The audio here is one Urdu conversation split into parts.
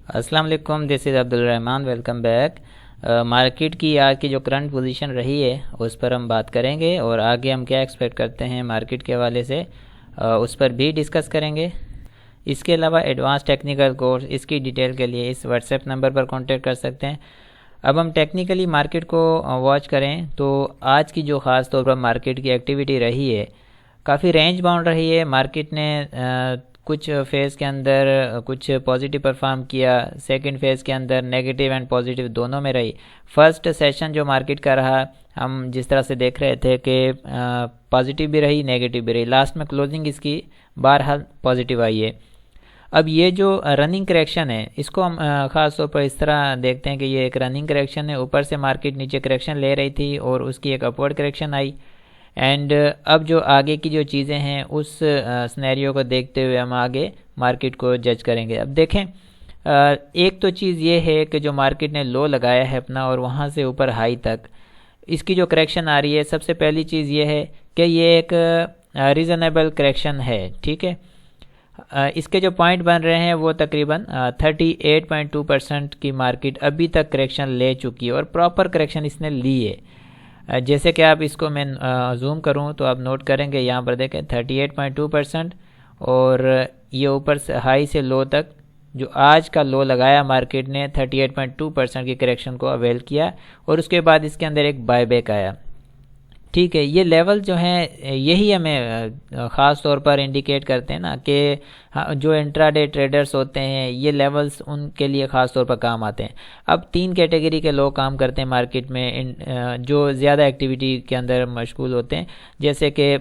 السلام علیکم، دس از عبدالرحمن، ویلکم بیک۔ مارکیٹ کی آج کی جو کرنٹ پوزیشن رہی ہے اس پر ہم بات کریں گے، اور آگے ہم کیا ایکسپیکٹ کرتے ہیں مارکیٹ کے حوالے سے اس پر بھی ڈسکس کریں گے۔ اس کے علاوہ ایڈوانس ٹیکنیکل کورس، اس کی ڈیٹیل کے لیے اس واٹس ایپ نمبر پر کانٹیکٹ کر سکتے ہیں۔ اب ہم ٹیکنیکلی مارکیٹ کو واچ کریں تو آج کی جو خاص طور پر مارکیٹ کی ایکٹیویٹی رہی ہے کافی رینج باؤنڈ رہی ہے۔ مارکیٹ نے کچھ فیز کے اندر کچھ پازیٹیو پرفارم کیا، سیکنڈ فیز کے اندر نیگیٹیو اینڈ پازیٹیو دونوں میں رہی۔ فرسٹ سیشن جو مارکیٹ کا رہا، ہم جس طرح سے دیکھ رہے تھے کہ پازیٹیو بھی رہی نیگیٹیو بھی رہی، لاسٹ میں کلوزنگ اس کی بہرحال پازیٹیو آئی ہے۔ اب یہ جو رننگ کریکشن ہے اس کو ہم خاص طور پر اس طرح دیکھتے ہیں کہ یہ ایک رننگ کریکشن ہے، اوپر سے مارکیٹ نیچے کریکشن لے رہی تھی اور اس کی ایک اپورڈ کریکشن آئی، اینڈ اب جو آگے کی جو چیزیں ہیں اس سنیریو کو دیکھتے ہوئے ہم آگے مارکیٹ کو جج کریں گے۔ اب دیکھیں، ایک تو چیز یہ ہے کہ جو مارکیٹ نے لو لگایا ہے اپنا اور وہاں سے اوپر ہائی تک اس کی جو کریکشن آ رہی ہے، سب سے پہلی چیز یہ ہے کہ یہ ایک ریزنیبل کریکشن ہے، ٹھیک ہے۔ اس کے جو پوائنٹ بن رہے ہیں وہ تقریباً 38.2% کی مارکیٹ ابھی تک کریکشن لے چکی ہے اور پراپر کریکشن اس نے لی ہے۔ جیسے کہ آپ اس کو میں زوم کروں تو آپ نوٹ کریں گے، یہاں پر دیکھیں 38.2%، اور یہ اوپر سے ہائی سے لو تک جو آج کا لو لگایا مارکیٹ نے 38.2% کی کریکشن کو اویل کیا، اور اس کے بعد اس کے اندر ایک بائی بیک آیا، ٹھیک ہے۔ یہ لیول جو ہیں یہی ہمیں خاص طور پر انڈیکیٹ کرتے ہیں نا کہ جو انٹرا ڈے ٹریڈرز ہوتے ہیں یہ لیولز ان کے لیے خاص طور پر کام آتے ہیں۔ اب تین کیٹیگری کے لوگ کام کرتے ہیں مارکیٹ میں جو زیادہ ایکٹیویٹی کے اندر مشغول ہوتے ہیں، جیسے کہ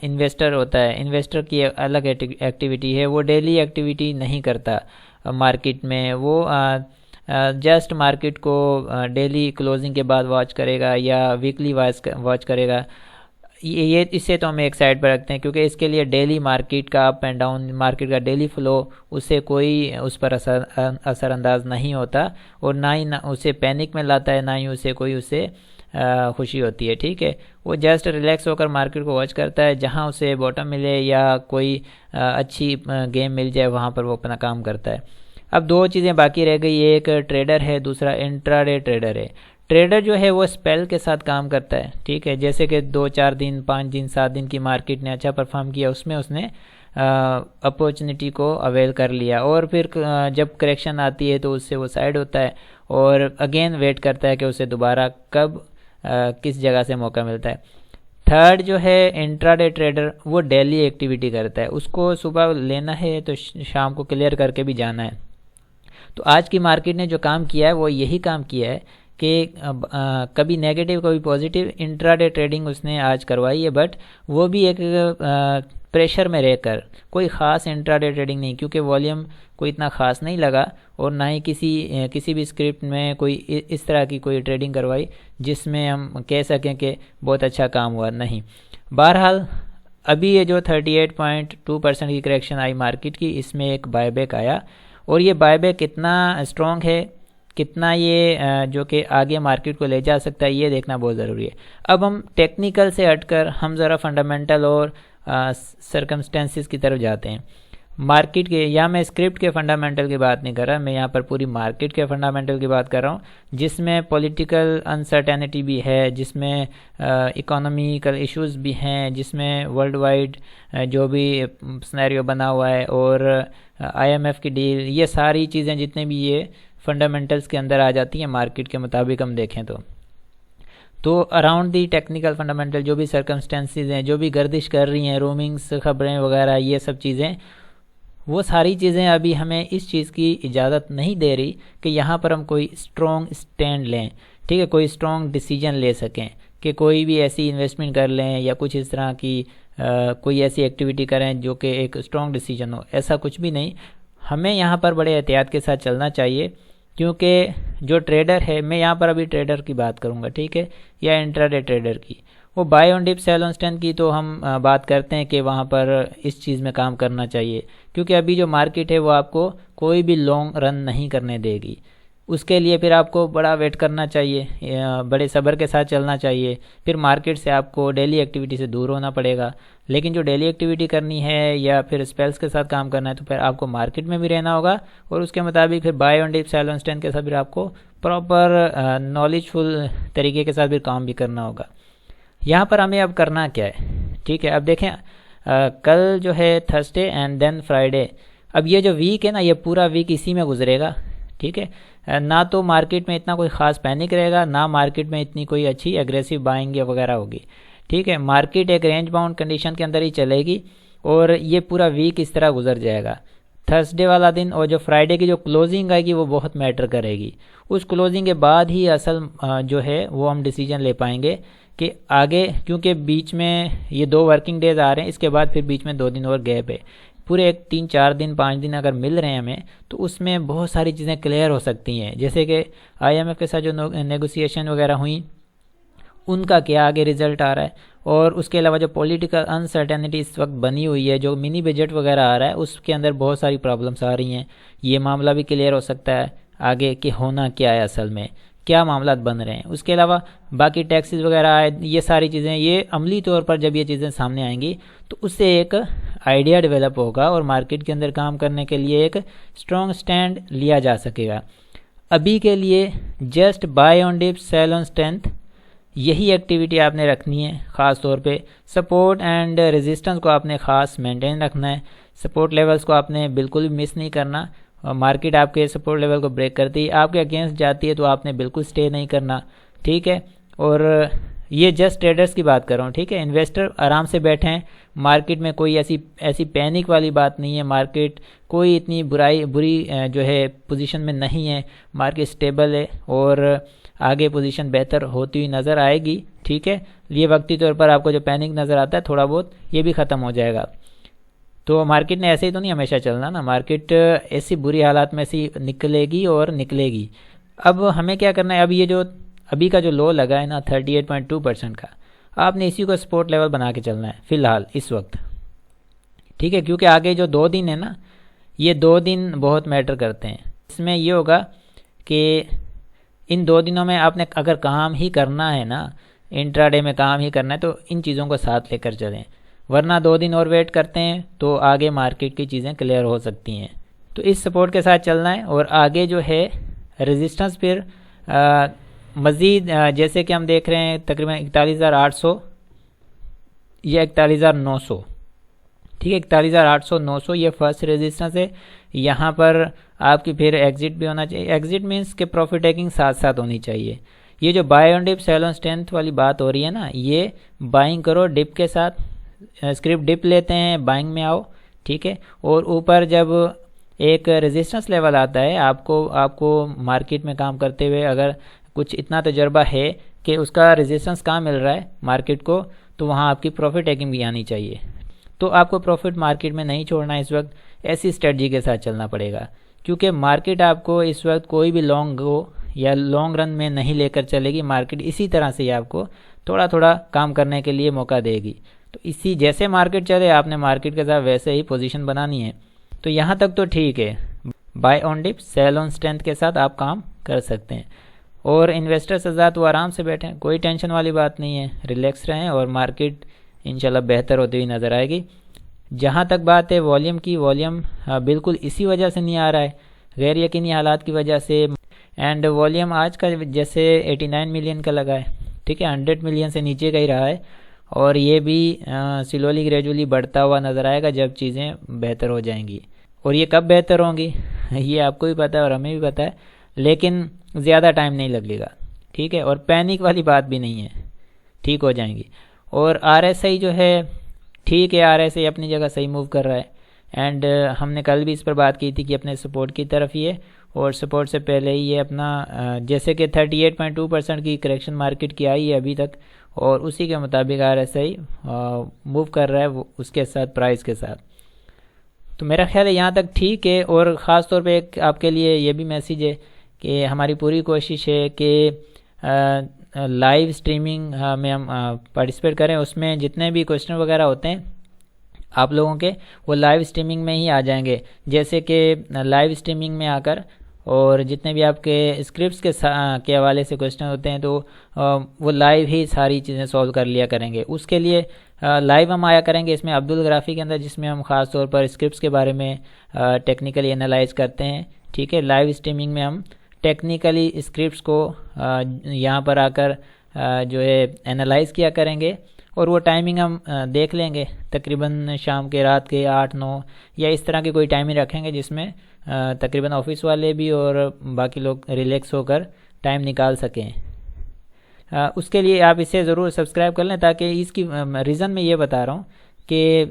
انویسٹر ہوتا ہے، انویسٹر کی الگ ایکٹیویٹی ہے، وہ ڈیلی ایکٹیویٹی نہیں کرتا مارکیٹ میں، وہ جسٹ مارکیٹ کو ڈیلی کلوزنگ کے بعد واچ کرے گا یا ویکلی واچ کرے گا۔ یہ اس سے تو ہم ایک سائڈ پر رکھتے ہیں کیونکہ اس کے لیے ڈیلی مارکیٹ کا اپ اینڈ ڈاؤن، مارکیٹ کا ڈیلی فلو اس سے کوئی اس پر اثر انداز نہیں ہوتا، اور نہ ہی اسے پینک میں لاتا ہے، نہ ہی اسے کوئی اسے خوشی ہوتی ہے، ٹھیک ہے۔ وہ جسٹ ریلیکس ہو کر مارکیٹ کو واچ کرتا ہے، جہاں اسے باٹم ملے یا کوئی اچھی گیم مل جائے وہاں پر وہ اپنا کام کرتا ہے۔ اب دو چیزیں باقی رہ گئی، ایک ٹریڈر ہے، دوسرا انٹرا ڈے ٹریڈر ہے۔ ٹریڈر جو ہے وہ اسپیل کے ساتھ کام کرتا ہے، ٹھیک ہے، جیسے کہ 2-4 دن 5 دن 7 دن کی مارکیٹ نے اچھا پرفارم کیا، اس میں اس نے اپورچونٹی کو اویل کر لیا، اور پھر جب کریکشن آتی ہے تو اس سے وہ سائڈ ہوتا ہے اور اگین ویٹ کرتا ہے کہ اسے دوبارہ کب کس جگہ سے موقع ملتا ہے۔ تھرڈ جو ہے انٹرا ڈے ٹریڈر، وہ ڈیلی ایکٹیویٹی کرتا ہے، اس کو صبح لینا ہے تو شام کو کلیئر کر کے بھی جانا ہے۔ تو آج کی مارکیٹ نے جو کام کیا ہے وہ یہی کام کیا ہے کہ کبھی نیگیٹو کبھی پازیٹیو انٹرا ڈے ٹریڈنگ اس نے آج کروائی ہے، بٹ وہ بھی ایک پریشر میں رہ کر، کوئی خاص انٹرا ڈے ٹریڈنگ نہیں، کیونکہ والیوم کوئی اتنا خاص نہیں لگا، اور نہ ہی کسی بھی اسکرپٹ میں کوئی اس طرح کی کوئی ٹریڈنگ کروائی جس میں ہم کہہ سکیں کہ بہت اچھا کام ہوا، نہیں۔ بہرحال ابھی یہ جو 38.2% کی کریکشن آئی مارکیٹ کی، اس میں ایک بائی بیک آیا، اور یہ بائی بیک کتنا اسٹرانگ ہے، کتنا یہ جو کہ آگے مارکیٹ کو لے جا سکتا ہے، یہ دیکھنا بہت ضروری ہے۔ اب ہم ٹیکنیکل سے ہٹ کر ہم ذرا فنڈامنٹل اور سرکمسٹینسز کی طرف جاتے ہیں۔ مارکیٹ کے یہاں میں اسکرپٹ کے فنڈامنٹل کی بات نہیں کر رہا، میں یہاں پر پوری مارکیٹ کے فنڈامنٹل کی بات کر رہا ہوں، جس میں پولیٹیکل انسرٹینٹی بھی ہے، جس میں اکانومیکل ایشوز بھی ہیں، جس میں ورلڈ وائڈ جو بھی سنیریو بنا ہوا ہے، اور IMF کی ڈیل، یہ ساری چیزیں جتنے بھی یہ فنڈامنٹلز کے اندر آ جاتی ہیں مارکیٹ کے مطابق ہم دیکھیں تو اراؤنڈ دی ٹیکنیکل فنڈامنٹل جو بھی سرکمسٹینسز ہیں، جو بھی گردش کر رہی ہیں، رومنگز، خبریں وغیرہ، یہ سب چیزیں، وہ ساری چیزیں ابھی ہمیں اس چیز کی اجازت نہیں دے رہی کہ یہاں پر ہم کوئی اسٹرانگ اسٹینڈ لیں، ٹھیک ہے، کوئی اسٹرانگ ڈیسیجن لے سکیں کہ کوئی بھی ایسی انویسٹمنٹ کر لیں یا کچھ اس طرح کی کوئی ایسی ایکٹیویٹی کریں جو کہ ایک اسٹرانگ ڈیسیجن ہو، ایسا کچھ بھی نہیں۔ ہمیں یہاں پر بڑے احتیاط کے ساتھ چلنا چاہیے، کیونکہ جو ٹریڈر ہے، میں یہاں پر ابھی ٹریڈر کی بات کروں گا، ٹھیک ہے، یا انٹرا ڈے ٹریڈر کی، وہ buy on dip sell on stand کی تو ہم بات کرتے ہیں کہ وہاں پر اس چیز میں کام کرنا چاہیے، کیونکہ ابھی جو مارکیٹ ہے وہ آپ کو کوئی بھی لانگ رن نہیں کرنے دے گی، اس کے لیے پھر آپ کو بڑا ویٹ کرنا چاہیے، بڑے صبر کے ساتھ چلنا چاہیے، پھر مارکیٹ سے آپ کو ڈیلی ایکٹیویٹی سے دور ہونا پڑے گا۔ لیکن جو ڈیلی ایکٹیویٹی کرنی ہے یا پھر اسپیلس کے ساتھ کام کرنا ہے تو پھر آپ کو مارکیٹ میں بھی رہنا ہوگا، اور اس کے مطابق پھر buy on dip sell on stand کے ساتھ پھر آپ کو پراپر نالج فل طریقے کے ساتھ پھر کام بھی کرنا ہوگا۔ یہاں پر ہمیں اب کرنا کیا ہے، ٹھیک ہے، اب دیکھیں کل جو ہے تھرسڈے اینڈ دین فرائیڈے، اب یہ جو ویک ہے نا یہ پورا ویک اسی میں گزرے گا، ٹھیک ہے، نہ تو مارکیٹ میں اتنا کوئی خاص پینک رہے گا، نہ مارکیٹ میں اتنی کوئی اچھی ایگریسو بائنگ وغیرہ ہوگی، ٹھیک ہے، مارکیٹ ایک رینج باؤنڈ کنڈیشن کے اندر ہی چلے گی، اور یہ پورا ویک اس طرح گزر جائے گا۔ تھرسڈے والا دن اور جو فرائیڈے کی جو کلوزنگ آئے گی وہ بہت میٹر کرے گی، اس کلوزنگ کے بعد ہی اصل جو ہے وہ ہم ڈیسیجن لے پائیں گے کہ آگے، کیونکہ بیچ میں یہ 2 ورکنگ ڈیز آ رہے ہیں، اس کے بعد پھر بیچ میں 2 دن اور گیپ ہے، پورے 3-4 دن 5 دن اگر مل رہے ہیں ہمیں تو اس میں بہت ساری چیزیں کلیئر ہو سکتی ہیں، جیسے کہ آئی ایم ایف کے ساتھ جو نیگوسیشن وغیرہ ہوئیں ان کا کیا آگے رزلٹ آ رہا ہے، اور اس کے علاوہ جو پولیٹیکل انسرٹینٹی اس وقت بنی ہوئی ہے، جو منی بجٹ وغیرہ آ رہا ہے اس کے اندر بہت ساری پرابلمس آ رہی ہیں، یہ معاملہ بھی کلیئر ہو سکتا ہے آگے کہ ہونا کیا ہے، اصل میں کیا معاملات بن رہے ہیں۔ اس کے علاوہ باقی ٹیکسز وغیرہ آئے، یہ ساری چیزیں، یہ عملی طور پر جب یہ چیزیں سامنے آئیں گی تو اس سے ایک آئیڈیا ڈیولپ ہوگا اور مارکیٹ کے اندر کام کرنے کے لیے ایک اسٹرانگ سٹینڈ لیا جا سکے گا۔ ابھی کے لیے just buy on dip sell on strength, یہی ایکٹیویٹی آپ نے رکھنی ہے، خاص طور پہ سپورٹ اینڈ ریزسٹنس کو آپ نے خاص مینٹین رکھنا ہے، سپورٹ لیولز کو آپ نے بالکل بھی مس نہیں کرنا، مارکیٹ آپ کے سپورٹ لیول کو بریک کرتی ہے، آپ کے اگینسٹ جاتی ہے تو آپ نے بالکل سٹے نہیں کرنا، ٹھیک ہے، اور یہ جسٹ ٹریڈرز کی بات کر رہا ہوں، ٹھیک ہے، انویسٹر آرام سے بیٹھیں، مارکیٹ میں کوئی ایسی پینک والی بات نہیں ہے، مارکیٹ کوئی اتنی بری جو ہے پوزیشن میں نہیں ہے، مارکیٹ سٹیبل ہے اور آگے پوزیشن بہتر ہوتی ہوئی نظر آئے گی، ٹھیک ہے، یہ وقتی طور پر آپ کو جو پینک نظر آتا ہے تھوڑا بہت یہ بھی ختم ہو جائے گا۔ تو مارکیٹ نے ایسے ہی تو نہیں ہمیشہ چلنا نا، مارکیٹ ایسی بری حالات میں سے نکلے گی اور نکلے گی۔ اب ہمیں کیا کرنا ہے، اب یہ جو ابھی کا جو لو لگا ہے نا 38.2% کا، آپ نے اسی کو سپورٹ لیول بنا کے چلنا ہے فی الحال اس وقت، ٹھیک ہے، کیونکہ آگے جو 2 دن ہے نا یہ 2 دن بہت میٹر کرتے ہیں۔ اس میں یہ ہوگا کہ ان 2 دنوں میں آپ نے اگر کام ہی کرنا ہے نا، انٹرا ڈے میں کام ہی کرنا ہے تو ان چیزوں کو ساتھ لے کر چلیں، ورنہ 2 دن اور ویٹ کرتے ہیں تو آگے مارکیٹ کی چیزیں کلیئر ہو سکتی ہیں۔ تو اس سپورٹ کے ساتھ چلنا ہے، اور آگے جو ہے ریزسٹنس پھر مزید جیسے کہ ہم دیکھ رہے ہیں تقریباً 41,800 یا 41,900، ٹھیک ہے، 41,800 900 یہ فرسٹ ریزسٹنس ہے، یہاں پر آپ کی پھر ایگزٹ بھی ہونا چاہیے، ایگزٹ مینس کہ پروفٹ ٹیکنگ ساتھ ساتھ ہونی چاہیے۔ یہ جو buy on dip sell on strength والی بات ہو رہی ہے نا، یہ بائنگ کرو ڈپ کے ساتھ، اسکرپٹ ڈپ لیتے ہیں بائنگ میں آؤ، ٹھیک ہے، اور اوپر جب ایک ریزسٹنس لیول آتا ہے، آپ کو مارکیٹ میں کام کرتے ہوئے اگر کچھ اتنا تجربہ ہے کہ اس کا ریزسٹنس کہاں مل رہا ہے مارکیٹ کو، تو وہاں آپ کی پروفٹ ٹیکنگ بھی آنی چاہیے۔ تو آپ کو پروفٹ مارکیٹ میں نہیں چھوڑنا ہے اس وقت، ایسی اسٹریٹجی کے ساتھ چلنا پڑے گا، کیونکہ مارکیٹ آپ کو اس وقت کوئی بھی لانگ گو یا لانگ رن میں نہیں لے کر چلے گی، مارکیٹ اسی طرح سے ہی آپ کو تھوڑا تھوڑا کام کرنے کے لیے موقع دے گی۔ تو اسی جیسے مارکیٹ چلے آپ نے مارکیٹ کے ساتھ ویسے ہی پوزیشن بنانی ہے۔ تو یہاں تک تو ٹھیک ہے، buy on dip sell on strength کے ساتھ آپ کام کر سکتے ہیں، اور انویسٹرز حضرات وہ آرام سے بیٹھیں، کوئی ٹینشن والی بات نہیں ہے، ریلیکس رہیں، اور مارکیٹ انشاءاللہ بہتر ہوتی ہوئی نظر آئے گی۔ جہاں تک بات ہے والیوم کی، والیوم بالکل اسی وجہ سے نہیں آ رہا ہے، غیر یقینی حالات کی وجہ سے، اینڈ والیوم آج کا جیسے 89 ملین کا لگا ہے، ٹھیک ہے، 100 ملین سے نیچے کا ہی رہا ہے، اور یہ بھی سلولی گریجولی بڑھتا ہوا نظر آئے گا جب چیزیں بہتر ہو جائیں گی۔ اور یہ کب بہتر ہوں گی یہ آپ کو بھی پتہ ہے اور ہمیں بھی پتہ ہے، لیکن زیادہ ٹائم نہیں لگے گا، ٹھیک ہے، اور پینک والی بات بھی نہیں ہے، ٹھیک ہو جائیں گی۔ اور آر ایس آئی جو ہے ٹھیک ہے، آر ایس آئی اپنی جگہ صحیح موو کر رہا ہے، اینڈ ہم نے کل بھی اس پر بات کی تھی کہ اپنے سپورٹ کی طرف ہی ہے، اور سپورٹ سے پہلے ہی یہ اپنا جیسے کہ 38.2% کی کریکشن مارکیٹ کی آئی ہے ابھی تک، اور اسی کے مطابق آر ایس آئی موو کر رہا ہے اس کے ساتھ پرائز کے ساتھ۔ تو میرا خیال ہے یہاں تک ٹھیک ہے، اور خاص طور پہ ایک آپ کے لیے یہ بھی میسیج ہے کہ ہماری پوری کوشش ہے کہ لائیو اسٹریمنگ میں ہم پارٹیسپیٹ کریں، اس میں جتنے بھی کوشچن وغیرہ ہوتے ہیں آپ لوگوں کے وہ لائیو اسٹریمنگ میں ہی آ جائیں گے، جیسے کہ لائیو اسٹریمنگ میں آ کر اور جتنے بھی آپ کے اسکرپٹس کے حوالے سے کوشچن ہوتے ہیں تو وہ لائیو ہی ساری چیزیں سولو کر لیا کریں گے۔ اس کے لیے لائیو ہم آیا کریں گے اس میں عبدل گرافی کے اندر، جس میں ہم خاص طور پر اسکرپٹس کے بارے میں ٹیکنیکلی انالائز کرتے ہیں. ٹھیک ہے، لائیو اسٹریمنگ میں ہم ٹیکنیکلی اسکرپٹس کو یہاں پر آ کر جو ہے انالائز کیا کریں گے، اور وہ ٹائمنگ ہم دیکھ لیں گے تقریباً شام کے رات کے 8-9 یا اس طرح کی کوئی ٹائمنگ رکھیں گے جس میں تقریباً آفس والے بھی اور باقی لوگ ریلیکس ہو کر ٹائم نکال سکیں. اس کے لیے آپ اسے ضرور سبسکرائب کر لیں، تاکہ اس کی ریزن میں یہ بتا رہا ہوں کہ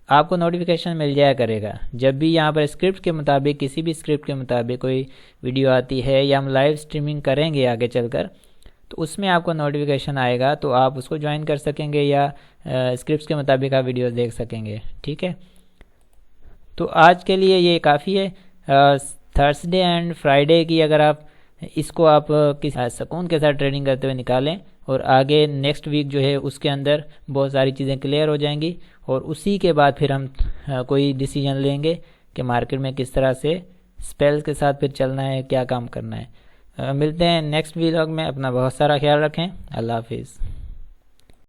آپ کو نوٹیفیکیشن مل جایا کرے گا جب بھی یہاں پر اسکرپٹ کے مطابق، کسی بھی اسکرپٹ کے مطابق کوئی ویڈیو آتی ہے یا ہم لائیو اسٹریمنگ کریں گے آگے چل کر، تو اس میں آپ کو نوٹیفیکیشن آئے گا، تو آپ اس کو جوائن کر سکیں گے یا اسکرپٹس کے مطابق آپ ویڈیوز دیکھ سکیں گے. ٹھیک ہے، تو آج کے لیے یہ کافی ہے. تھرسڈے اینڈ فرائیڈے کی اگر آپ اس کو آپ کسی سکون کے ساتھ ٹریڈنگ کرتے ہوئے نکالیں، اور آگے نیکسٹ ویک جو ہے اس کے اندر بہت ساری چیزیں کلیئر ہو جائیں گی، اور اسی کے بعد پھر ہم کوئی ڈیسیجن لیں گے کہ مارکیٹ میں کس طرح سے اسپیلز کے ساتھ پھر چلنا ہے، کیا کام کرنا ہے. ملتے ہیں نیکسٹ ویلاگ میں. اپنا بہت سارا خیال رکھیں. اللہ حافظ.